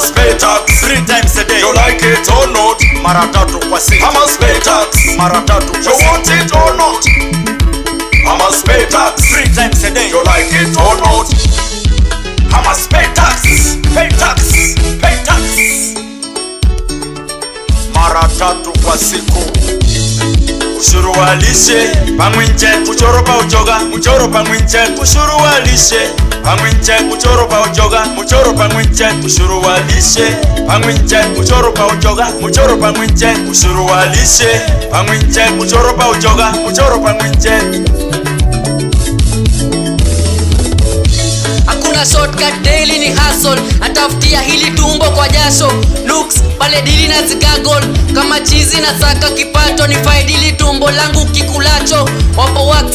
must pay tax 3 times a day. You like it or not? Mara tatu kwa siku. I must pay tax. Mara tatu kwa You siku. want it or not? I must pay tax 3 times a day. You like it or not? I must pay tax. Pay tax. Pay tax. Mara tatu kwa siku. Ushuru wa lishe pamwinche kuchoro pa ujoga muchoro pamwinche ushuru wa lishe pamwinche kuchoro pa ujoga muchoro pamwinche ushuru wa lishe pamwinche kuchoro pa ujoga muchoro pamwinche ushuru wa lishe pamwinche kuchoro pa ujoga muchoro pamwinche. Hakuna shortcut, daily ni hustle. Atafutia hili tumbo kwa jasho. Looks pale dili na zigagol. Kama chizi na saka kipato, ni faidili tumbo langu kikulacho. Wapo wax,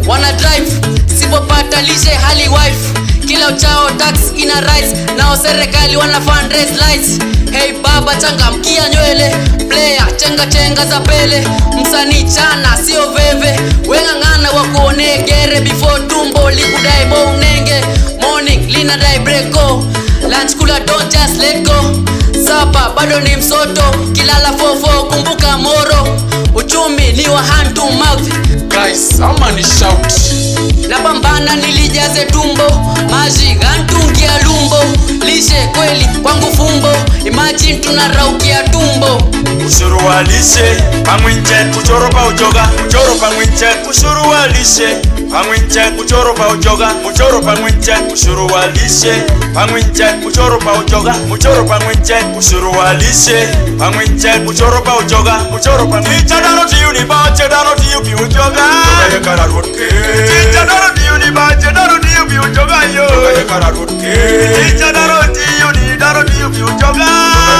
wana drive, sipopata lishe hali wife. Kila uchao tax ina rise, nao serikali wana fundraise lights. Hey baba changamkia nywele, player chenga chenga za pele. Msanii chana sio veve, wengangana wakuone gere. Before tumbo likudai bonenge, morning lina dai breko. Lunch kula don't just let go, sapa bado ni msoto. Kilala fofo kumbuka moro, uchumi ni wa hand to mouth. Guys, someone shout. Napambana nilijaze tumbo, maji gantungia lumbo. Lishe kweli kwangu fumbo, imagine tunaraukia tumbo. Ushuru wa lishe pamwinche kuchoro pa ujoga muchoro pamwinche ushuru wa lishe pamwinche kuchoro pa ujoga muchoro pamwinche ushuru wa lishe pamwinche kuchoro pa ujoga muchoro pamwinche ushuru wa lishe pamwinche kuchoro pa ujoga muchoro pamwinche. Chadano tiyu ni ba chadano tiyu bi ujoga toka yekara rotke. Chadano tiyu ni ba chadano tiyu bi ujoga yo toka yekara rotke. Chadano tiyu ni daro tiyu bi ujoga toka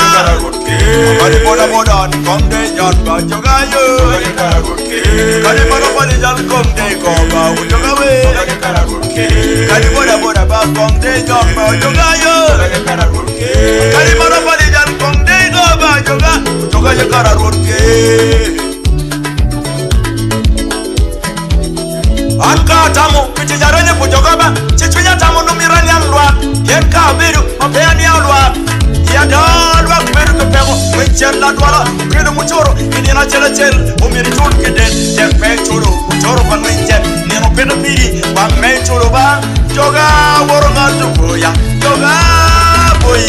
yekara rotke. Kali boda boda ni komde nyan ba ujoga yo toka yekara rotke. Kali boda boda nyan komde komba ujoga we toka yekara rotke. Kali boda boda ba komde nyan ba ujoga yo toka yekara rotke. Kali boda boda nyan komde komba ujoga toka yekara rotke. Anka tamu piti jaronye kujogoba chichunya tamu numirani alwa yenka biru mapeani alwa ya dalwa kumeru kepego mwichela dwala kinu muchoro inina chele chele umiri chulu kiden tepe chulu muchoro pa mwichel nino pino piri pa mechulu ba joga woronga tukuya joga boy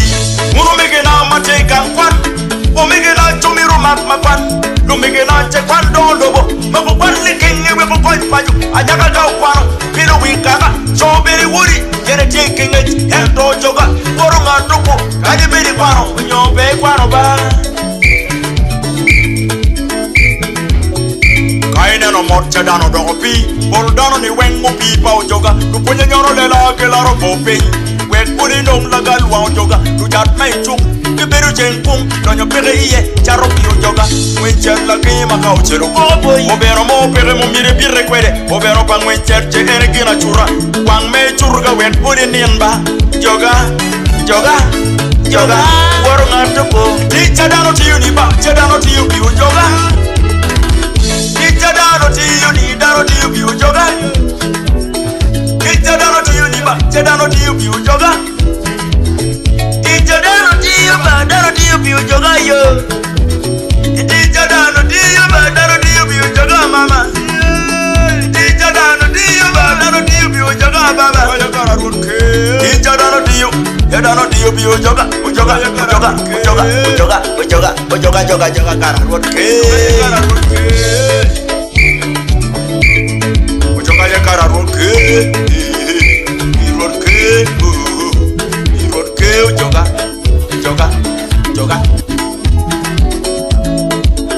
murumige na mateka nkwan umige na chumiru makmakwan lumige na chekwan dolobo makukwan likingi wepukoi paju ajaka ka kwano pino wikaka choberi wuri yere taking it endo joga woronga tuku kadi biri kwano nyobe kwano ba kaine no morche dano dopi bol dano ni wengu pipa ujoga lupunye nyoro lela kelaro popi wet puri ndom lagal wa ujoga lujat mai chuk kiberu chenkung donyo pere iye charo pi ujoga mwencher la kima ka uchero obero mo pere mo mire birre kwede obero pa mwencher che ergina chura wang me churga wet puri ninba joga joga joga woro ngatuko ti chadano ti uni ba chadano ti ubi ujoga ti chadano ti uni daro ti ubi ujoga ti chadano ti uni ba chadano ti ubi ujoga ti chadano ti uba daro ti ubi ujoga yo ti chadano ti uba daro ti ubi ujoga mama ti chadano ti uba daro ti ubi ujoga baba ti chadano ti yadano ti ubi ujoga ujoga ujoga ujoga ujoga ujoga ujoga joga joga kara rotke ujoga ya kara rotke rotke rotke ujoga ujoga ujoga.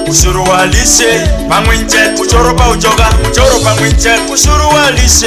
Ushuru wa lishe pamwinche kuchoro pa ujoga muchoro pamwinche ushuru wa lishe